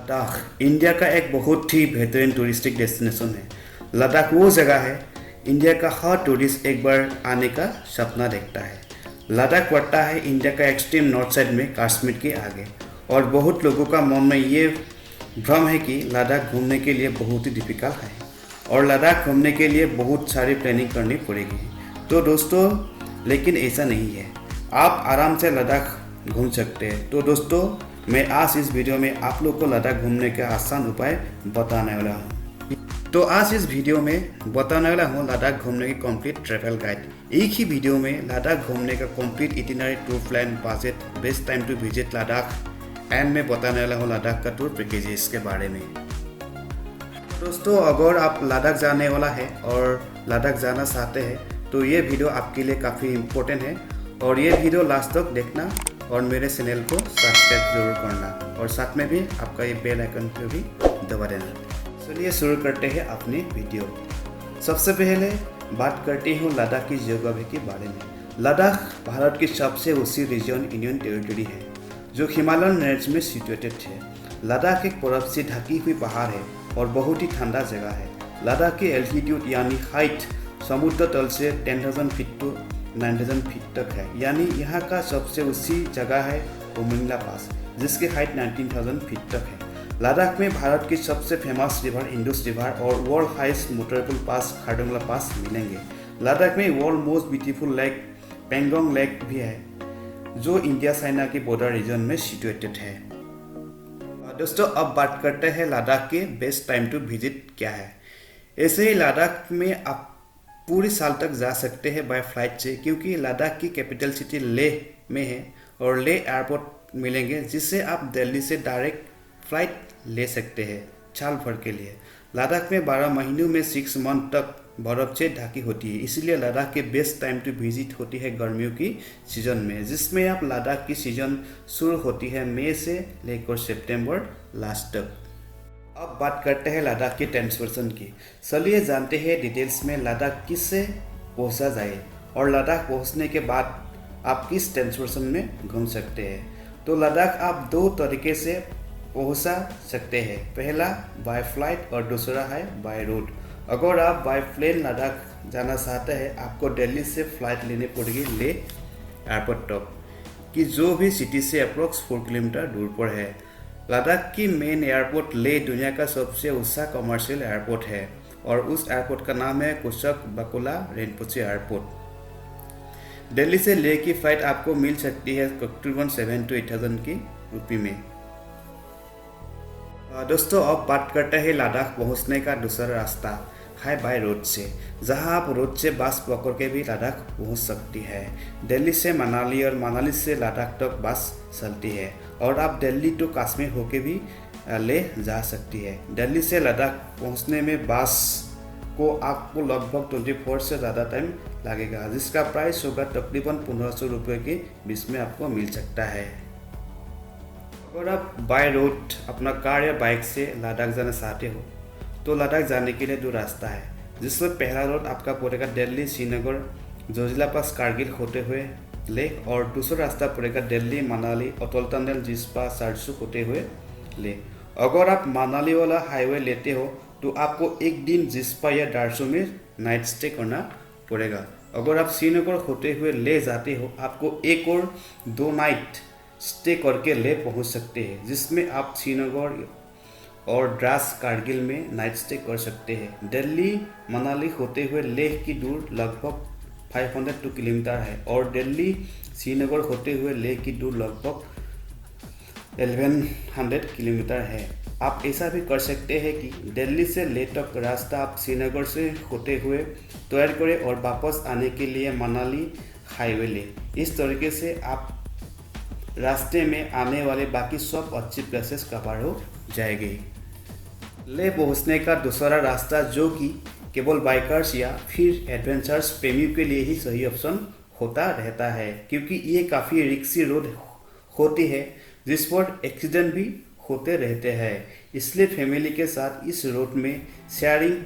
Ladakh India का एक बहुत ही बेहतरीन टूरिस्टिक डेस्टिनेशन है। लद्दाख वो जगह है इंडिया का हर टूरिस्ट एक बार आने का सपना देखता है। लद्दाख पड़ता है इंडिया का एक्सट्रीम नॉर्थ साइड में कश्मीर के आगे, और बहुत लोगों का मन में ये भ्रम है कि लद्दाख घूमने के लिए बहुत ही डिफिकल्ट है और लद्दाख घूमने के लिए बहुत सारी प्लानिंग करनी पड़ेगी। तो दोस्तों, लेकिन ऐसा नहीं है, आप आराम से लद्दाख घूम सकते हैं। तो दोस्तों, मैं आज इस वीडियो में आप लोग को लद्दाख घूमने का आसान उपाय बताने वाला हूँ। तो आज इस वीडियो में बताने वाला हूँ लद्दाख घूमने की कंप्लीट ट्रैवल गाइड। एक ही वीडियो में लद्दाख घूमने का complete itinerary, tour plan, budget, best time to visit Ladakh and मैं बताने वाला हूँ लद्दाख का टूर पैकेजेस के बारे में। दोस्तों, अगर आप लद्दाख जाने वाला है और लद्दाख जाना चाहते हैं तो ये वीडियो आपके लिए काफ़ी इम्पोर्टेंट है, और ये वीडियो लास्ट तक देखना और मेरे चैनल को सब्सक्राइब जरूर करना, और साथ में भी आपका ये बेल आइकन को भी दबा देना। चलिए शुरू करते हैं अपनी वीडियो। सबसे पहले बात करते हूँ लद्दाख की जियोग्राफी के बारे में। लद्दाख भारत की सबसे ऊंची रीजन यूनियन टेरिटरी है जो हिमालयन रेंज में सिचुएटेड है। लद्दाख एक बर्फ से ढकी हुई पहाड़ है और बहुत ही ठंडा जगह है। लद्दाख की एल्टीट्यूड यानी हाइट समुद्र तल से 10,000 फीट टू 9,000 फीट तक है। यानी यहाँ का सबसे ऊंची जगह है उमिंगला पास, जिसकी हाइट 19,000 फीट तक है। लद्दाख में भारत की सबसे फेमस रिवर इंडस रिवर और world highest motorable pass Khardungla pass मिलेंगे। लद्दाख में world most beautiful lake Pangong lake भी है जो इंडिया चाइना के बॉर्डर रीजन में सिचुएटेड है। दोस्तों, अब बात करते हैं लद्दाख के बेस्ट टाइम टू विजिट क्या है। ऐसे ही लद्दाख में आप पूरे साल तक जा सकते हैं बाय फ्लाइट से, क्योंकि लद्दाख की कैपिटल सिटी लेह में है और लेह एयरपोर्ट मिलेंगे जिससे आप दिल्ली से डायरेक्ट फ्लाइट ले सकते हैं साल भर के लिए। लद्दाख में 12 महीनों में 6 मंथ तक बर्फ से ढकी होती है, इसलिए लद्दाख के बेस्ट टाइम टू विजिट होती है गर्मियों की सीजन में, जिसमें आप लद्दाख की सीजन शुरू होती है मई से लेकर सितंबर लास्ट तक। अब बात करते हैं लद्दाख की ट्रांसपोर्टेशन की। चलिए जानते हैं डिटेल्स में लद्दाख किससे पहुंचा जाए और लद्दाख पहुंचने के बाद आप किस ट्रांसपोर्टेशन में घूम सकते हैं। तो लद्दाख आप 2 तरीके से पहुंचा सकते हैं, पहला बाय फ्लाइट और दूसरा है बाय रोड। अगर आप बाय प्लेन लद्दाख जाना चाहते हैं, आपको दिल्ली से फ्लाइट लेनी पड़ेगी ले एयरपोर्ट तक, कि जो भी सिटी से अप्रोक्स 4 किलोमीटर दूर पर है। लद्दाख की मेन एयरपोर्ट ले दुनिया का सबसे ऊंचा कमर्शियल एयरपोर्ट है और उस एयरपोर्ट का नाम है कुशोक बाकुला रिम्पोचे एयरपोर्ट। दिल्ली से ले की फ्लाइट आपको मिल सकती है तकरीबन 7,000 to 8,000 की रुपये में। दोस्तों, अब बात करते हैं लद्दाख पहुंचने का दूसरा रास्ता है बाय रोड से, जहां आप रोड से बस पकड़ के भी लद्दाख पहुंच सकती है। दिल्ली से मनाली और मनाली से लद्दाख तक बस चलती है और आप दिल्ली टू कश्मीर होके भी ले जा सकती है। दिल्ली से लद्दाख पहुंचने में बस को आपको लगभग 24 से ज़्यादा टाइम लगेगा, जिसका प्राइस होगा तकरीबन 1,500 रुपये के बीच में आपको मिल सकता है। अगर आप बाय रोड अपना कार या बाइक से लद्दाख जाना चाहते हो तो लद्दाख जाने के लिए 2 रास्ता है, जिसमें पहला रोड आपका पड़ेगा दिल्ली श्रीनगर जोजिला पास कारगिल होते हुए ले, और दूसरा रास्ता पड़ेगा दिल्ली मनाली अटल टनल जिस्पा सरसू होते हुए ले। अगर आप मनाली वाला हाईवे लेते हो तो आपको एक दिन जिस्पा या दारसू में नाइट स्टे करना पड़ेगा। अगर आप श्रीनगर होते हुए ले जाते हो, आपको एक और 2 नाइट स्टे करके ले पहुंच सकते हैं, जिसमें आप श्रीनगर और द्रास कारगिल में नाइट स्टे कर सकते हैं। दिल्ली मनाली होते हुए लेह की दूर लगभग 502 किलोमीटर है और दिल्ली श्रीनगर होते हुए लेह की दूर लगभग 1100 किलोमीटर है। आप ऐसा भी कर सकते हैं कि दिल्ली से लेह तक रास्ता आप श्रीनगर से होते हुए तैयार करें और वापस आने के लिए मनाली हाईवे लें। इस तरीके से आप रास्ते में आने वाले बाकी सब अच्छी प्लेसेस कवर हो जाएगी। ले पहुंचने का दूसरा रास्ता, जो कि केवल बाइकर्स या फिर एडवेंचर्स प्रेमियों के लिए ही सही ऑप्शन होता रहता है, क्योंकि ये काफ़ी रिस्की रोड होती है जिस पर एक्सीडेंट भी होते रहते हैं। इसलिए फैमिली के साथ इस रोड में शेयरिंग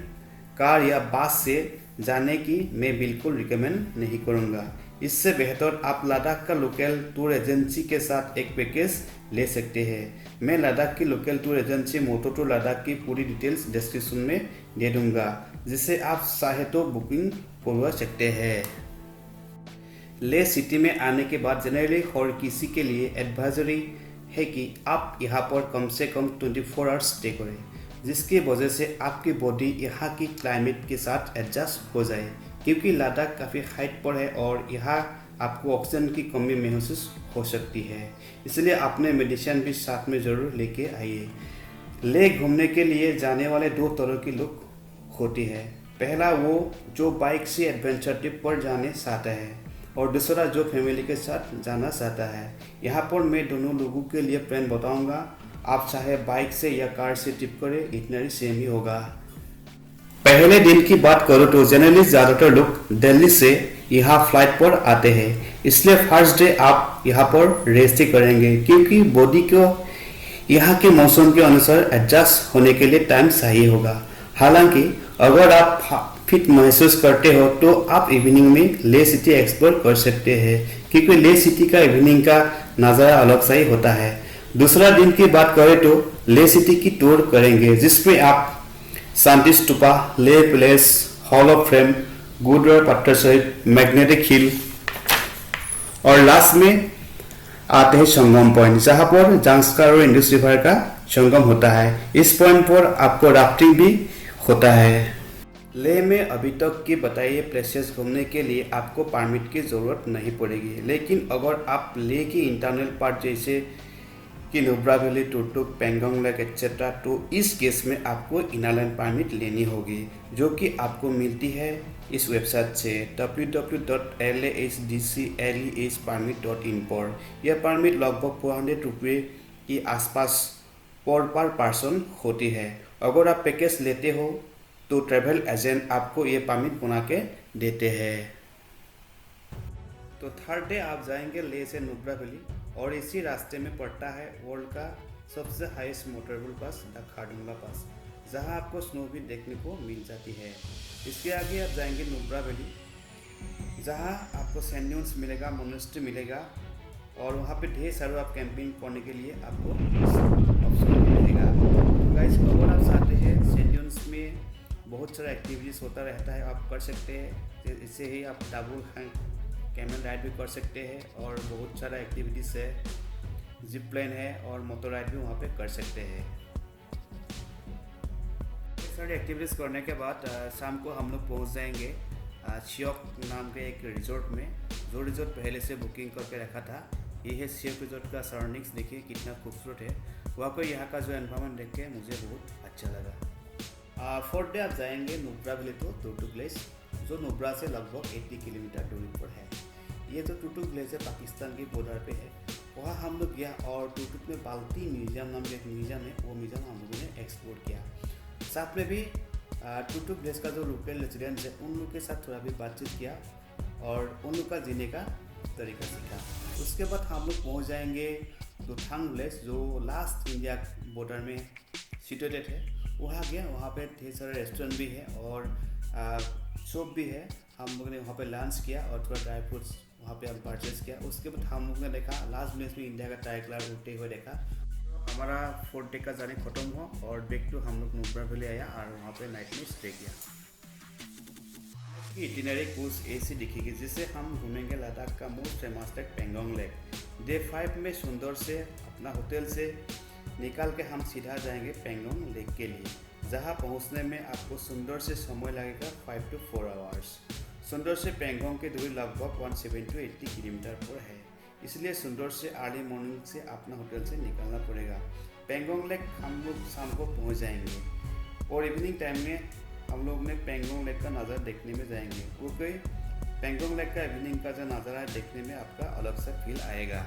कार या बस से जाने की मैं बिल्कुल रिकमेंड नहीं करूँगा। इससे बेहतर आप लद्दाख का लोकल टूर एजेंसी के साथ एक पैकेज ले सकते हैं। मैं लद्दाख की लोकल टूर एजेंसी मोटो टूर लद्दाख की पूरी डिटेल्स डिस्क्रिप्शन में दे दूंगा, जिसे आप चाहे तो बुकिंग करवा सकते हैं। ले सिटी में आने के बाद जनरली हर किसी के लिए एडवाइजरी है कि आप यहाँ पर कम से कम 24 आवर्स स्टे करें, जिसकी वजह से आपकी बॉडी यहाँ की क्लाइमेट के साथ एडजस्ट हो जाए, क्योंकि लद्दाख काफ़ी हाइट पर है और यहाँ आपको ऑक्सीजन की कमी महसूस हो सकती है। इसलिए अपने मेडिसिन भी साथ में ज़रूर लेके आइए। ले घूमने के लिए जाने वाले दो तरह के लोग होती है। पहला वो जो बाइक से एडवेंचर ट्रिप पर जाने चाहता है, और दूसरा जो फैमिली के साथ जाना चाहता है। यहाँ पर मैं दोनों लोगों के लिए प्लान बताऊंगा। आप चाहे बाइक से या कार से ट्रिप करें, इतना सेम ही होगा। पहले दिन की बात करो तो जनरली ज़्यादातर लोग दिल्ली से यहाँ फ्लाइट पर आते हैं, इसलिए फर्स्ट डे आप यहाँ पर रेस्ट ही करेंगे, क्योंकि बॉडी को यहाँ के मौसम के अनुसार एडजस्ट होने के लिए टाइम चाहिए होगा। हालांकि अगर आप फिट महसूस करते हो तो आप इवनिंग में ले सिटी एक्सप्लोर कर सकते हैं, क्योंकि ले सिटी का इवनिंग का नज़ारा अलग सा ही होता है। दूसरा दिन की बात करें तो ले सिटी की टूर करेंगे, जिसमें आप Shanti Stupa, Leh palace, hall of fame, Gurudwara Pathar सहित, मैग्नेटिक हिल और लास्ट में आते हैं संगम पॉइंट, जहाँ पर जांस्कर और इंडस रिवर का संगम होता है। इस पॉइंट पर आपको राफ्टिंग भी होता है। लेह में अभी तक की बताइए प्लेसेस घूमने के लिए आपको परमिट की ज़रूरत नहीं पड़ेगी, लेकिन अगर आप लेह की इंटरनल पार्ट जैसे कि Nubra valley, Turtuk, Pangong lake etcetera, तो इस केस में आपको इनरलैंड परमिट लेनी होगी, जो कि आपको मिलती है इस वेबसाइट से www.lahsdclespermit.in पर। यह परमिट लगभग 400 रुपये के आसपास पर पर्सन होती है। अगर आप पैकेज लेते हो तो ट्रैवल एजेंट आपको ये परमिट बना के देते हैं। तो थर्ड डे आप जाएंगे लेह से नुब्रा वैली, और इसी रास्ते में पड़ता है वर्ल्ड का सबसे highest motorable pass the Khardungla pass, जहां आपको स्नो भी देखने को मिल जाती है। इसके आगे आप जाएंगे नुब्रा वैली, जहां आपको सैंड ड्यून्स मिलेगा, मोनेस्ट्री मिलेगा, और वहां पे ढेर सारे आप कैंपिंग करने के लिए आपको ऑप्शन मिलेगा। तो गाइस, अगर आप चाहते हैं सैंड ड्यून्स में बहुत सारा एक्टिविटीज़ होता रहता है, आप कर सकते हैं। इससे ही आप डबल कैमल राइड भी कर सकते हैं, और बहुत सारा एक्टिविटीज़ है, जिप प्लेन है और मोटर राइड भी वहाँ पे कर सकते हैं। सारी एक्टिविटीज़ करने के बाद शाम को हम लोग पहुँच जाएंगे शियोक नाम के एक रिजॉर्ट में, जो रिजॉर्ट पहले से बुकिंग करके रखा था। ये है शियोक रिजॉर्ट का सराउंडिंग्स, देखिए कितना खूबसूरत है। वहाँ को यहाँ का जो एनवायरनमेंट देख के मुझे बहुत अच्छा लगा। फोर्थ डे आप जाएंगे नुब्रा वैली तो टुटुक ग्लेस, जो नुब्रा से लगभग 80 किलोमीटर दूरी पर है। ये तो टुटुक ग्लेस है, पाकिस्तान की बॉर्डर पे है। वहाँ हम लोग गया और टुटुक में बाल्टी म्यूजियम नाम का एक म्यूजियम है, वो म्यूजियम हम लोगों ने एक्सप्लोर किया। साथ में भी टुटुक ग्लेस का जो लोकल रेजिडेंट्स है उन लोग के साथ थोड़ा भी बातचीत किया और उन लोग का जीने का तरीका सीखा। उसके बाद हम लोग पहुँच जाएंगे दुथांग ग्लेस, जो लास्ट इंडिया बॉर्डर में सिचुएटेड है। वहाँ गया, वहाँ पे ढेर सारे रेस्टोरेंट भी है और शॉप भी है। हम लोगों ने वहाँ पे लंच किया और थोड़ा ड्राई फ्रूट्स वहाँ पे हम परचेज किया। उसके बाद हम लोगों ने देखा लास्ट में इसमें इंडिया का ट्राइकलर उड़ते हुए देखा। हमारा फोर्थ डे का जाने खत्म हुआ और डे 2 हम लोग नुब्रा वैली आया और वहाँ पे नाइट में स्टे किया। इटिनरी कुछ ऐसी दिखेगी जिससे हम घूमेंगे लद्दाख का most famous lake Pangong lake. Day 5 में सुंदर से अपना होटल से निकाल के हम सीधा जाएंगे पेंगोंग लेक के लिए, जहां पहुंचने में आपको सुंदर से समय लगेगा 5 to 4 आवर्स। सुंदर से पेंगोंग की दूरी लगभग 170 to 80 किलोमीटर पर है, इसलिए सुंदर से अर्ली मॉर्निंग से अपना होटल से निकलना पड़ेगा। पेंगोंग लेक हम लोग शाम को पहुंच जाएंगे और इवनिंग टाइम में हम लोग ने पेंगोंग लेक का नज़ारा देखने में जाएंगे, क्योंकि पेंगोंग लेक का इवनिंग का जो नज़ारा है देखने में आपका अलग सा फील आएगा।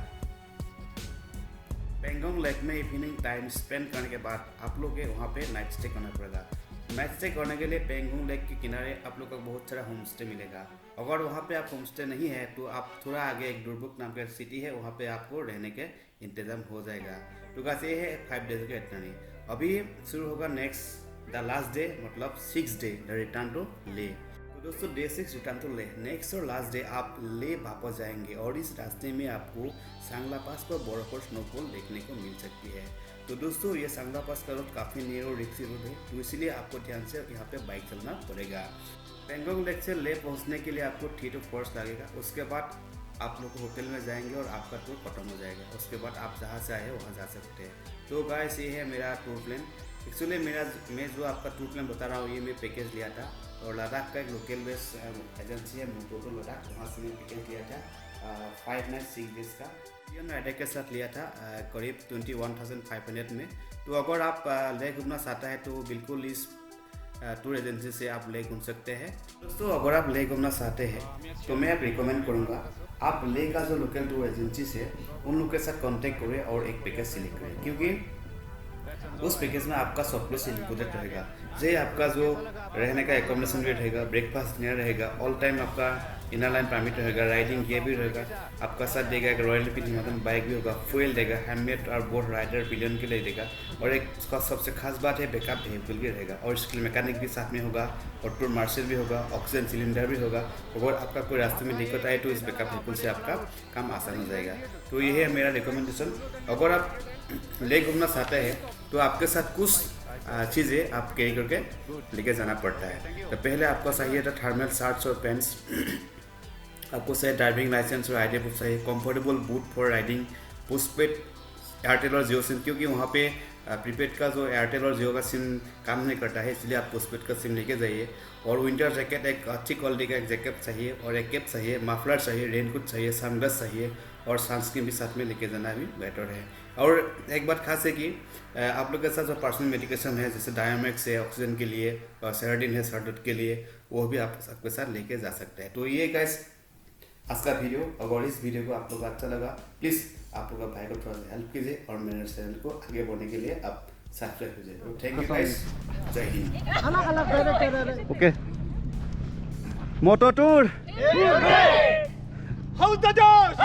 पेंगोंग लेक में इवनिंग टाइम स्पेंड करने के बाद आप लोग के वहाँ पे नाइट स्टे करना पड़ेगा। नाइट स्टे करने के लिए पेंगोंग लेक के किनारे आप लोग को बहुत सारा होम स्टे मिलेगा। अगर वहाँ पे आप होम स्टे नहीं है तो आप थोड़ा आगे एक दुर्बुक नाम का सिटी है, वहाँ पे आपको रहने के इंतज़ाम हो जाएगा। तो गाइस ये है 5 डेज का इतना नहीं। अभी शुरू होगा नेक्स्ट द लास्ट डे, मतलब 6 day the return to Leh. तो दोस्तों day 6 return to Leh. Next और लास्ट डे आप ले वापस जाएंगे और इस रास्ते में आपको सांगला पास पर बर्फ और स्नोफॉल देखने को मिल सकती है। तो दोस्तों ये सांगला पास का रोड काफ़ी नियर और रिक्सी रोड है, तो इसीलिए आपको ध्यान से यहाँ पे बाइक चलना पड़ेगा। पेंगोंग लेक से ले पहुँचने के लिए आपको 3 to 4 hours लगेगा। उसके बाद आप लोग होटल में जाएंगे और आपका टूर खत्म हो जाएगा। उसके बाद आप जहाँ से आए वहाँ जा सकते हैं। तो गाइस ये है मेरा टूर प्लान। एक्चुअली मैं जो आपका टूर प्लान बता रहा हूँ ये मैं पैकेज लिया था और लद्दाख का एक लोकल बेस एजेंसी है मोटोटो लद्दाख, वहाँ से मैं पैकेज लिया था 5 nights 6 days का। ये मैं एडेक के साथ लिया था करीब 21,500 में। तो अगर आप ले घूमना चाहता है तो बिल्कुल इस टूर एजेंसी से आप ले घूम सकते हैं। दोस्तों अगर आप ले घूमना चाहते हैं तो मैं रिकमेंड करूँगा आप ले का जो लोकल टूर एजेंसी है उन लोग के साथ कांटेक्ट करें और एक पैकेज सिलेक्ट करें, क्योंकि उस पैकेज में आपका सब कुछ इंक्लूडेड रहेगा। जैसे आपका जो रहने का एकोमोडेशन भी रहेगा, ब्रेकफास्ट डिनर रहेगा, ऑल टाइम आपका इनर लाइन परमिट रहेगा, राइडिंग गियर भी रहेगा, आपका साथ देगा एक रॉयल एनफील्ड हिमालयन बाइक भी होगा, फ्यूल देगा, हैंडमेड और बोट राइडर पिलियन के लिए देगा, और एक उसका सबसे खास बात है बैकअप व्हीकल भी रहेगा और इसके लिए मैकेनिक भी साथ में होगा और टूर मार्शल भी होगा, ऑक्सीजन सिलेंडर भी होगा। अगर आपका कोई रास्ते में दिक्कत आए तो इस बैकअप व्हीकल से आपका काम आसान हो जाएगा। तो ये है मेरा रिकमेंडेशन। अगर आप ले घूमना चाहते हैं तो आपके साथ कुछ चीज़ें आप कैरी करके लेके जाना पड़ता है। तो पहले आपको चाहिए था थर्मल शर्ट्स और पैंट्स, आपको चाहिए ड्राइविंग लाइसेंस और आईडी प्रूफ चाहिए, comfortable boot for riding, postpaid Airtel और जियो सिम, क्योंकि वहाँ पे प्रीपेड का जो एयरटेल और जियो का सिम काम नहीं करता है, इसलिए आप पोस्टपेड का सिम लेके जाइए। और विंटर जैकेट एक अच्छी क्वालिटी का एक जैकेट चाहिए और एक कैप चाहिए, मफलर चाहिए, रेनकोट चाहिए, सनग्लास चाहिए और सनस्क्रीन भी साथ में लेके जाना भी बेटर है। और एक बात खास है कि आप लोग के साथ जो पर्सनल मेडिकेशन है जैसे डायमेक्स है ऑक्सीजन के लिए और सेराडिन है सर्दर्द के लिए, वो भी आप सबके साथ लेके जा सकते हैं। तो ये गाइस आज का वीडियो। अगर इस वीडियो को आप लोग को अच्छा लगा प्लीज़ आप लोग भाई को थोड़ा सा हेल्प कीजिए और मेरे चैनल को आगे बढ़ने के लिए आप सब्सक्राइब कीजिए। तो थैंक यू गाइस, जय हिंद। Okay moto tour Hold the doors!